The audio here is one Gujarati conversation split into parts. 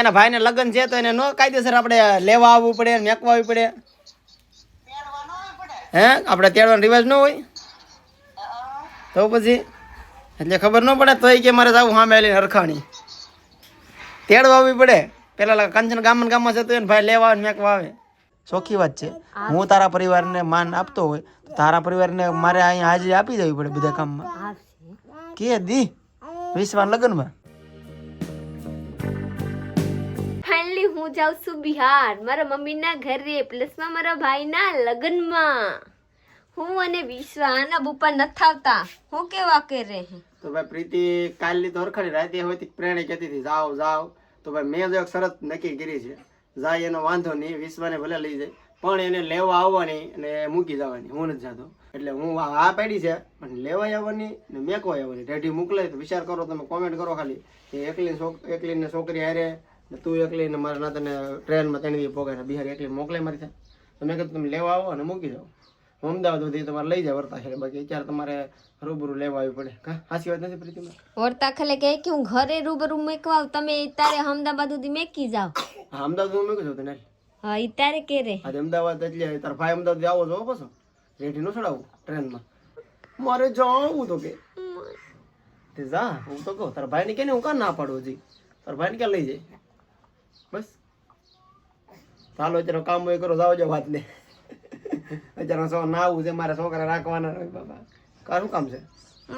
એના ભાઈને લગ્ન છે તો એને નો કાયદેસર આપણે લેવા આવવું પડે, મેકવા આવવી પડે. હે આપણે તેડવાનો રિવાજ ન હોય તો પછી એટલે ખબર ન પડે તોય કે મારે જવું સામે આવીને હરખાણી તેડવા આવવી પડે. પેલા કંચન ગામમાં જતો હોય ને ભાઈ લેવા આવે મેકવા આવે. ચોખ્ખી વાત છે. હું તારા પરિવારને માન આપતો હોય તો તારા પરિવારને મારે અહીંયા હાજરી આપી દેવી પડે બધા કામમાં. કે દી વિશ્વાન લગ્નમાં ફાઇનલી હું જાઉં છું બિહાર મારા મમ્મીના ઘરે પ્લસમાં મારા ભાઈના લગ્નમાં. હું અને વિશ્વાના બુપા નથી આવતા. હું કેવા કરે હે તો ભાઈ પ્રીતિ કાલની તો હરખાણી રાતે હોય પ્રેરણા કહેતી હતી જાઓ જાઓ. તો ભાઈ મેં જો એક શરત નક્કી કરી છે, જાય એનો વાંધો નહીં, વિશ્વાને ભલે લઈ જાય પણ એને લેવા આવવાની અને મૂકી જવાની. હું નથી જતો એટલે હું આ પાડી છે પણ લેવાય આવવાની ને મેકવા આવવાની રેડી મોકલાય. તો વિચાર કરો તમે, કોમેન્ટ કરો ખાલી કે એકલીને છોકરી હારે ને તું એકલીને મારા ના તને ટ્રેનમાં તેની પોગાને બિહાર એકલી મોકલાય મારી થાય. તો મેં કીધું તમે લેવા આવો અને મૂકી જાઓ. અમદાવાદ સુધી તમારે લઈ જાય વર્તા છે, બાકી અત્યારે તમારે રૂબરૂ લેવા આવી પડે. કા સાચી વાત નથી પ્રીતિમાં? વર્તા ખાલે કહે કે હું ઘરે રૂબરૂ મેકવા તમે તારે અમદાવાદ સુધી મેકી જાવ. હા અમદાવાદ હું મૂકી જાઉં તને. હા ઈ તારે કે રે આજે અમદાવાદ એટલે તારા ભાઈ અમદાવાદ આવો છો પાછો રેડી નો ચડાવું ટ્રેનમાં. મારે જાવું તો કે તે જા. હું તો કહું તારા ભાઈને કે હું કાં ના પાડું હજી. તારા ભાઈને ક્યાં લઈ જાય બસ. ચાલો અત્યારે કામ હોય કરો જાવ જાવ વાત ને. અત્યારે ના આવું છે મારે છોકરા રાખવાના બાબા. કા શું કામ છે?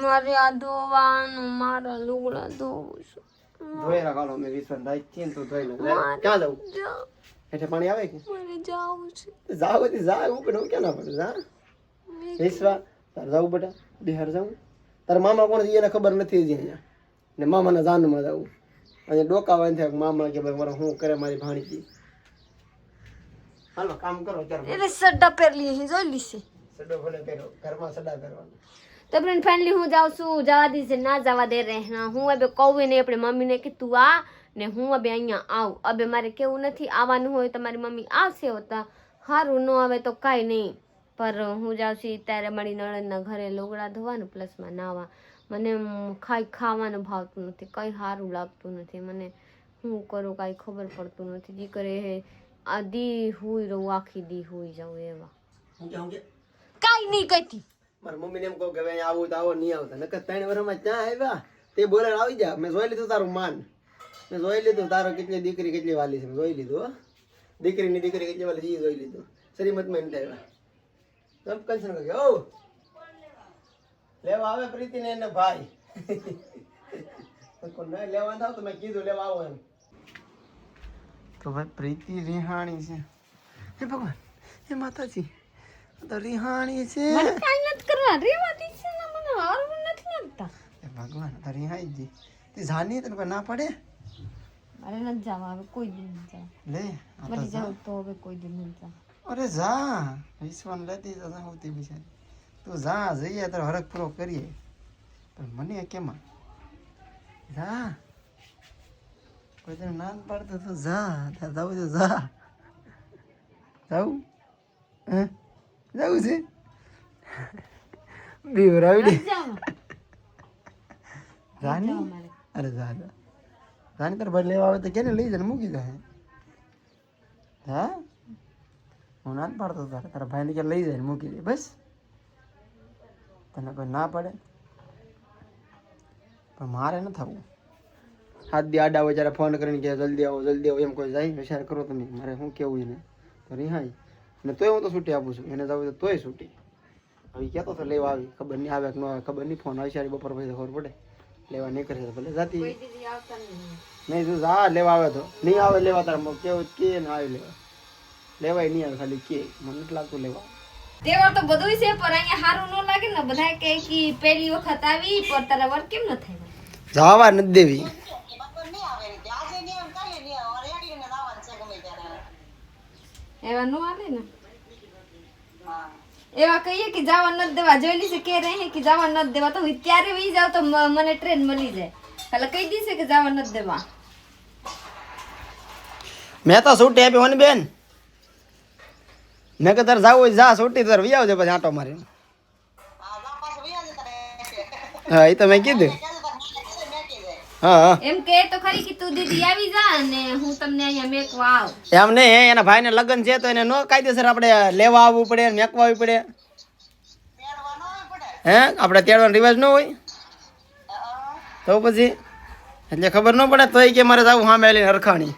મારે આ ધોવાનું, મારા લુગડા ધોવું છે. ધોઈ રાખો મેં વિશ્વાસ રાખ છે ને તો ધોઈ લો. ક્યાં જવું? એટલે પાણી આવે કે મારે જાવું છે. જાવ હતી જા. હું પણ ક્યાં ના પડે જા. વિશ્વા તારે જવું બેટા બિહાર જવું. તારા મામા કોણ છે એને ખબર નથી હજી અહીંયા ને મામાના જાનમાં જવું. અને ડોકા વાંધે થાય મામા કે ભાઈ મારે શું કરે મારી ભાણીજી. હાલો કામ કરો અત્યારે. એટલે સડા પહેરલી હે જોઈ લીશે. સડો ભલે પહેરો ઘરમાં સડા પહેરવાનું. તો ફ્રેન્ડ ફાઇનલી હું જાઉં છું. જવા દીધે ના જવા દે રહે. હું હવે કહું ને આપણે મમ્મીને કે તું આ ને હું હવે અહીંયા આવું. હવે મારે કેવું નથી આવવાનું હોય તમારી મમ્મી આવશે હોતા સારું, ન આવે તો કાંઈ નહીં. પર હું જાઉં છું ત્યારે મારી નણંદના ઘરે લુગડા ધોવાનું પ્લસમાં નાવા. મને ખાવાનું ભાવતું નથી, કંઈ સારું લાગતું નથી મને. હું કરું કાંઈ ખબર પડતું નથી. જી કરે હે આ દી હુઈ રહું, આખી દી હુઈ જાઉં એવા. કાંઈ નહીં કહેતી. મારા મમ્મીને એમ કહું કે ભાઈ આવું તો આવો નહીં આવતા. નકર 3 વર્ષમાં ક્યાં આવ્યા તે બોલે આવી જા. મેં જોઈ લીધું તારું માન, મેં જોઈ લીધું તારો કેટલી દીકરી કેટલી વાલી છે. મેં જોઈ લીધું દીકરીની દીકરી કેટલી વાલી છે જોઈ લીધું. શ્રીમતમાં નથી આવ્યા. તમ કંચન કહે ઓ લેવા આવે પ્રીતિને એને ભાઈ. લેવા ના તો મેં કીધું લેવા આવો એમ. તો ભાઈ પ્રીતિ રિહાણી છે. હે ભગવાન, હે માતાજી, તો રિહાણી છે. મને કાંઈ નથી કરવા રેવાતી છે ને, મને હારું નથી લાગતા. હે ભગવાન, તો રિહાઈ જી. તે જાની તને કોઈ ના પડે? અરે નથી જવા હવે કોઈ દી નથી જવા. લે બધી જાવ તો હવે કોઈ દી નથી જવા. અરે જા વિશ્વાન લેતી તો હોતી બિચારી. તું જા જઈએ તો હરખ પૂરો કરીએ પણ મને કેમાં જા. કોઈ તને ના પાડતો તો જા. ત્યાં જવું તો જા. જવું હે જવું છે બીવરાવી દે. જાની અરે જા જા જાની તાર ભાઈ લેવા આવે તો કેને લઈ જાય મૂકી જાય. હા હું ના પાડતો તારા ભાઈને ક્યાં લઈ જાય મૂકી દે બસ. તને કોઈ ના પડે પણ મારે ન થવું. હાથ દી આડા હોય જ્યારે ફોન કરીને કે જલ્દી આવો એમ કોઈ જાય વિચાર કરો તમે. મારે શું કેવું એને તો રિહાઈ ને તોય હું તો છૂટી આપું છું. એને જવું તો તોય છૂટી. હવે કહેતો તો લેવા આવી, ખબર નહીં આવે કે ન આવે ખબર નહીં. ફોન આવી સારી બપોર પછી ખબર પડે. લેવા નહીં કરે તો ભલે જાતી નહીં. તું જા લેવા આવે તો નહીં આવે લેવા તારે કેવું કે ના આવે લેવા. લેવાય નહીં આવે ખાલી કે મને નથી લાગતું લેવા. તહેવાર તો બધું છે પણ અહીંયા સારું ન લાગે ને. બધા કહે કે પહેલી વખત આવી પણ તારા વર કેમ ન થાય? જવા નથી દેવી. એવા ન આવે ને. એવા કહીએ કે જવા નથી દેવા. જોયેલી છે કે રહે કે જવા નથી દેવા તો ત્યારે વી જાવ તો મને ટ્રેન મળી જાય. એટલે કહી દીશે કે જવા નથી દેવા. મેં તો છૂટી આપી હોની બેન. મેં કે તારે જવું હોય જા છૂટી તારે વી આવજે પછી આંટો મારી. હા એ તો મેં કીધું. હા હા એમ કે તો ખરી કે તું દીદી આવી જા અને હું તમને અહીંયા મેકવા આવ. એમ નહીં એના ભાઈને લગ્ન છે તો એને નો કાયદેસર આપણે લેવા આવવું પડે મેકવા આવવી પડે હે આપણે તેડવાનો રિવાજ ન હોય તો પછી એટલે ખબર ન પડે તોય કે મારે જવું સામે આવીને હરખાણી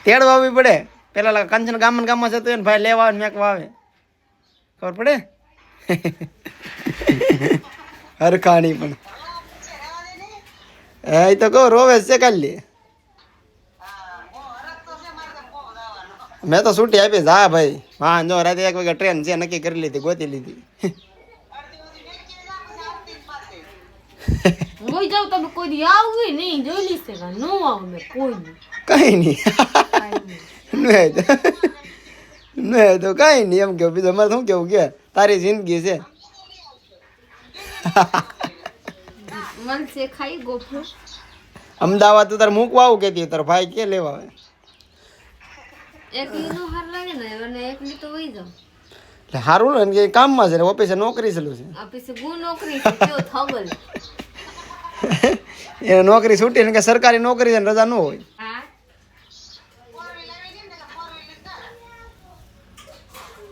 તેડવા આવવી પડે પેલા કંચન ગામમાં છે તો એને ભાઈ લેવા આવે મેકવા આવે ખબર પડે હરખાણી પણ એ તો કહું રોવે છે કાલે મેં તો છૂટી આપી હા ભાઈ હા જો રાતે 1 વાગે ટ્રેન છે નક્કી કરી લીધી ગોતી લીધી હું જાઉં તમે કોઈ દી આવું નહીં જોઈ લીશે નો આવું મેં કોઈ દી કઈ નહીં નહીં તો કઈ નહીં એમ કેવું બીજું અમારે શું કેવું કે તારી જિંદગી છે મન છે ખાઈ ગોફું અમદાવાદ તો તારે મૂકવા આવું કેતી તાર ભાઈ કે લેવા આવે એકલી નો હાર લાગે ને અને એકલી તો વઈ જાવ એટલે સારું ને કે કામમાં છે ઓફિસે નોકરી છે ઓફિસે ગુ નોકરી છે કેવો થગલ એને નોકરી છૂટી ને કે સરકારી નોકરી છે ને રજા ન હોય હા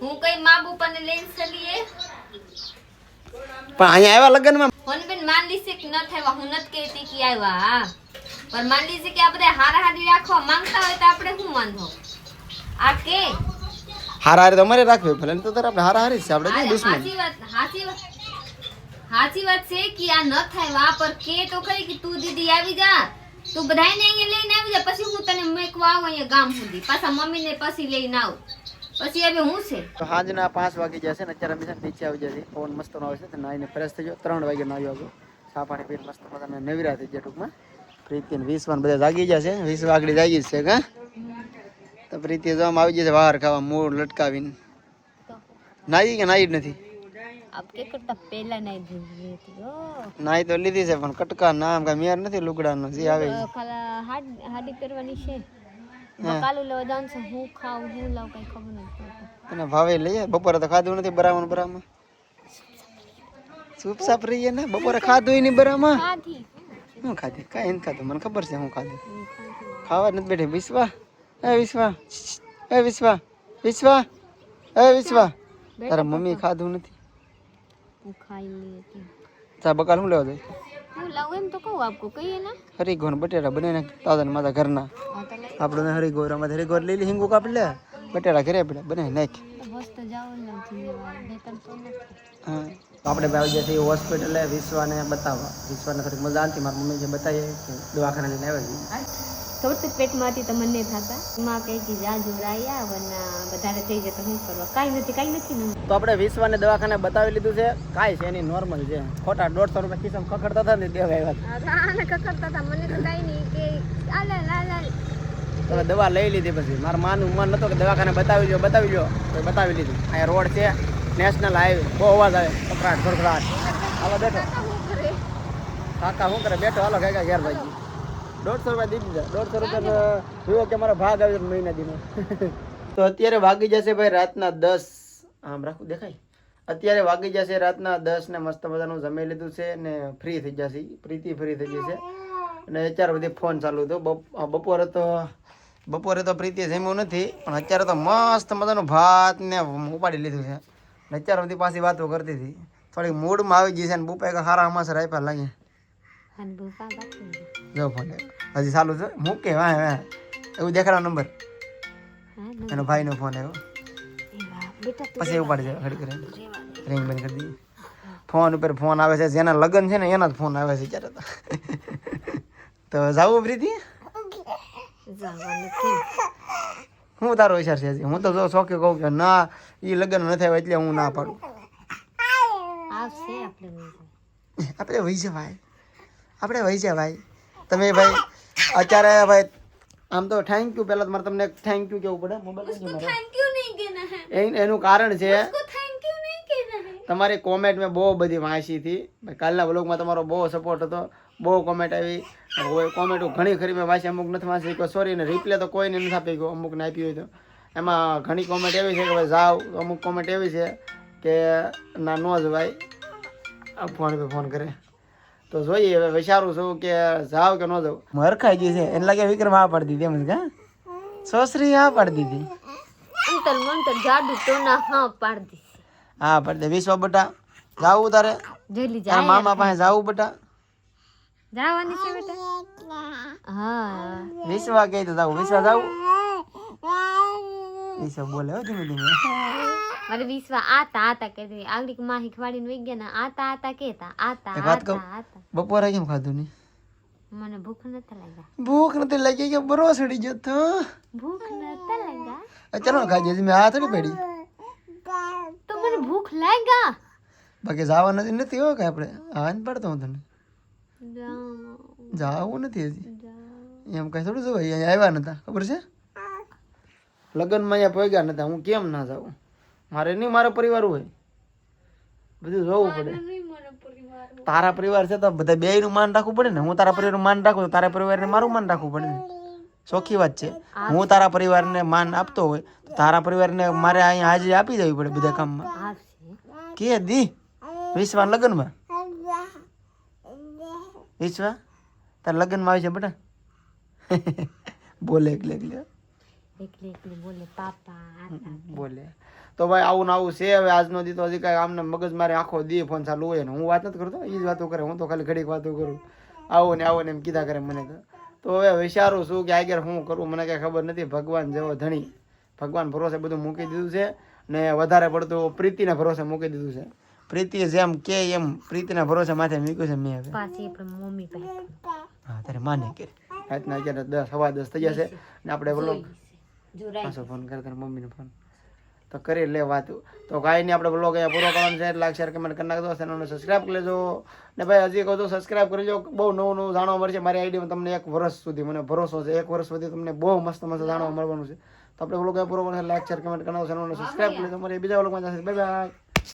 હું કઈ મા બાપાને લઈને ચલીએ પણ અહીંયા આવ્યા લગ્નમાં બેન માન લીસે કે ન થાય હું નથી કહેતી કે આવ્યા પણ માન લીસે કે આપણે હારાહારી રાખવા માંગતા હોય તો આપણે શું વાંધો આ કે હારા હારી તો અમારે રાખવી ભલે તો તારે આપણે હારા હારી છે આપણે કઈ દુશ્મન સાચી વાત છે કે આ ન થાય વા પર કે તો ખરી કે તું દીદી આવી જા તું બધાયને અહીંયા લઈને આવી જા પછી હું તને મેકવા આવું અહીંયા ગામ સુધી પાછા મમ્મીને પછી લઈને આવું પછી હવે હું છે તો સાંજના 5 વાગી જશે ને અત્યારે અમે નીચે આવી જશે પવન મસ્ત નો આવે છે તો નાઈને ફ્રેશ થઈ ગયો 3 વાગે નાયો આવ્યો ચા પાણી પીને મસ્ત મજાના નવીરા થઈ ગયા ટૂંકમાં પ્રીતિ ને વિશ્વાન બધા જાગી જશે 20 વાગડી જાગી છે કા તો પ્રીતિ જમ આવી જશે બહાર ખાવા મૂળ લટકાવીને નાઈ કે નાઈ જ નથી આપ કે કરતા પહેલા નાઈ દીધી હતી ઓ નાઈ તો લીધી છે પણ કટકા નામ કા મેર નથી લુગડાનો જે આવે ખાલા હાડી કરવાની છે કાલુ લેવા જાન છે હું ખાઉં હું લાવ કઈ ખબર નથી અને ભાવે લઈએ બપોરે તો ખાધું નથી બરામાં ચૂપ સાપ રહીએ ને બપોરે ખાધું નહીં બરામાં ખાધી હું ખાધી કાંઈ નથી ખાધું મને ખબર છે હું ખાધું ખાવા નથી બેઠી વિશ્વા એ વિશ્વા એ વિશ્વા વિશ્વા એ વિશ્વા તારા મમ્મી ખાધું નથી હું ખાઈ લી હતી ચા બકાલ હું લેવા જાય હું લાવું એમ તો કહું આપકો કહીએ ના હરીગોર બટેટા બનાવીને તાજા ને મારા ઘરના આપણે હરીગોર અમારે હરીગોર લઈ લી હિંગુ કાપી લે બટેટા ઘરે પડે બનાવી નાખ બસ તો જાવ નથી બે ત્રણ તો નથી હા તો આપણે ભાઈ જશે હોસ્પિટલે વિશ્વાને બતાવવા વિશ્વાને થોડીક મજા આવતી મારી મમ્મી જે બતાવીએ દવાખાના લઈને આવ્યા છે થોડું પેટમાં હતી તો મને થતા માં કહે કે જા જોડાયા વરના વધારે થઈ જાય તો શું કરવા કાંઈ નથી ને તો આપણે વિશ્વાને દવાખાને બતાવી લીધું છે કાંઈ છે એની નોર્મલ છે ખોટા 150 રૂપિયા ખિસ્સામાં ખખડતા હતા ને દેવા આવ્યા આને કકરતા હતા મને તો કાંઈ નહીં કે આલે તો દવા લઈ લીધી પછી મારા માનું મન નતો કે દવાખાને બતાવી જો તો બતાવી લીધું અહીંયા રોડ છે નેશનલ હાઈવે બહુ અવાજ આવે કકરાટ ખડખડાટ હાલો બેઠો કાકા શું કરે બેઠો હાલો કાકા ઘેર ભાઈ 150 રૂપિયા દીધી જાય 150 રૂપિયા જોયો કે મારો ભાગ આવ્યો મહિના દીનો તો અત્યારે વાગી જશે ભાઈ રાતના 10 આમ રાખું દેખાય અત્યારે વાગી જશે રાતના 10 ને મસ્ત મજાનું જમી લીધું છે ને ફ્રી થઈ જશે પ્રીતિ ફ્રી થઈ જશે અને અત્યારે બધી ફોન ચાલુ હતો બપોરે તો પ્રીતિ જમ્યું નથી પણ અત્યારે તો મસ્ત મજાનું ભાત ને ઉપાડી લીધું છે ને અત્યારે બધી પાછી વાતો કરતી હતી થોડીક મૂડમાં આવી ગઈ છે ને બુપાઈ સારા હમાસર આપ્યા લાગે જો ફોન હજી ચાલુ છે મૂકે વાહ એવું દેખાડો નંબર એનો ભાઈનો ફોન આવ્યો પછી ઉપાડી જાય ઘડી કરીને રિંગ બંધ કરી દઈએ ફોન ઉપર ફોન આવે છે જેના લગ્ન છે ને એના જ ફોન આવે છે ત્યારે તો જાવું પ્રીતિ હું તારો વિચાર છે હું તો જો શોખે કહું કે ના એ લગ્ન ન થાય એટલે હું ના પાડું આપણે વહી જવાય તમે ભાઈ અત્યારે ભાઈ આમ તો થેન્ક યુ પહેલા મારે તમને થેન્ક યુ કેવું પડે મોબાઈલ એનું કારણ છે તમારી કોમેન્ટ મેં બહુ બધી વાંચી હતી કાલના વ્લોગમાં તમારો બહુ સપોર્ટ હતો બહુ કોમેન્ટ આવી કોમેન્ટ ઘણી ખરી મેં વાંચી અમુક નથી વાંચી કોઈ સોરી ને રિપ્લે તો કોઈને નથી આપી ગયો અમુકને આપી હોય તો એમાં ઘણી કોમેન્ટ એવી છે કે ભાઈ જાઓ અમુક કોમેન્ટ એવી છે કે ના ન જ ભાઈ ફોન પે ફોન કરે તો જોઈએ હવે વિચારું છું કે જાવ કે ન જાવ. હરખાઈ ગઈ છે એટલે લાગે વિક્રમ હા પાડી દીધી એમ કા સોસરી હા પાડી દીધી. અંતર મંતર જાદુ ટોના હા પાડી દીધી. હા પાડી દે. વિશ્વા બટા જાવું તારે જલ્દી તારા જાય મામા પાસે જાવું બટા. જવાની છે બેટા. હા વિશ્વા કહે તો જાવું. વિશ્વા જાવું. વિશ્વા બોલે હો ધીમે ધીમે. મારે વિશ્વા આતા કહેતી આગળ માં શીખવાડીને વઈ ગયા ને આતા કેતા આતા એક વાત કહું આતા. બપોરે કેમ ખાધું નહીં? મને ભૂખ નથી લાગા. ભૂખ નથી લાગી કે બરો સડી ગયો તો ભૂખ નથી લાગા ચાલો ખાઈ જશે. મેં આ થોડી પડી તો મને ભૂખ લાગા. બાકી જવા નથી હો કઈ આપણે હા જ પડતો હું તને જાઉં જાવું નથી હજી જાઉં. એમ કઈ થોડું જવાય. અહીંયા આવ્યા નતા ખબર છે લગ્નમાં અહીંયા પહોંચ્યા નતા. હું કેમ ના જાઉં? મારે નહીં મારો પરિવાર હોય બધું જોવું પડે. તારા પરિવાર છે તો બધા બે નું માન રાખવું પડે ને. હું તારા પરિવારનું માન રાખું તો તારા પરિવારને મારું માન રાખવું પડે ને. ચોખ્ખી વાત છે. હું તારા પરિવારને માન આપતો હોય તો તારા પરિવારને મારે અહીંયા હાજરી આપી દેવી પડે બધા કામમાં. આવશે કે દી વિશ્વા લગ્નમાં વિશ્વા તાર લગ્નમાં આવી છે બેટા બોલે એકલે એકલે એકલી એકલી બોલે પાપા આતા. બોલે તો ભાઈ આવું ને આવું છે. હવે આજનો દી તો હજી કાંઈ આમને મગજ મારે આખો દી ફોન ચાલુ હોય ને હું વાત નથી કરતો. એ જ વાતો કરે. હું તો ખાલી ઘડીક વાતો કરું. આવો ને એમ કીધા કરે મને તો હવે વિચારું છું કે આગળ હું કરું મને કાંઈ ખબર નથી. ભગવાન જેવો ધણી ભગવાન ભરોસે બધું મૂકી દીધું છે ને વધારે પડતું પ્રીતિના ભરોસે મૂકી દીધું છે. પ્રીતિ જેમ કે એમ પ્રીતિના ભરોસે માથે મૂક્યું છે મેં હવે. પાછી આપણે મમ્મી પાસે હા તારે માને કે રાતના અત્યારે 10 સવા 10 થઈ જશે ને આપણે બોલો પાછો ફોન કરે તારા મમ્મીને ફોન તો કરી લે વાત. તો કાંઈ નહીં આપણે બ્લોગ અહીંયા પૂરો કરવાનો છે. લાઈક શેર કમેન્ટ કરી નાખજો. ચેનલને સબસ્ક્રાઈબ કરી લેજો ને ભાઈ હજી કહું તો સબસ્ક્રાઈબ કરી લો. બહુ નવું જાણવા મળશે મારી આઈડીમાં. તમને 1 વર્ષ સુધી મને ભરોસો છે 1 વર્ષ સુધી તમને બહુ મસ્ત જાણવા મળવાનું છે. તો આપણે બ્લોગ અહીંયા પૂરો કરવાનો છે. લાઈક શેર કમેન્ટ કરી નાખજો. ચેનલને સબસ્ક્રાઈબ કરી લેજો. મારી બીજા બ્લોગમાં જશે. Bye bye.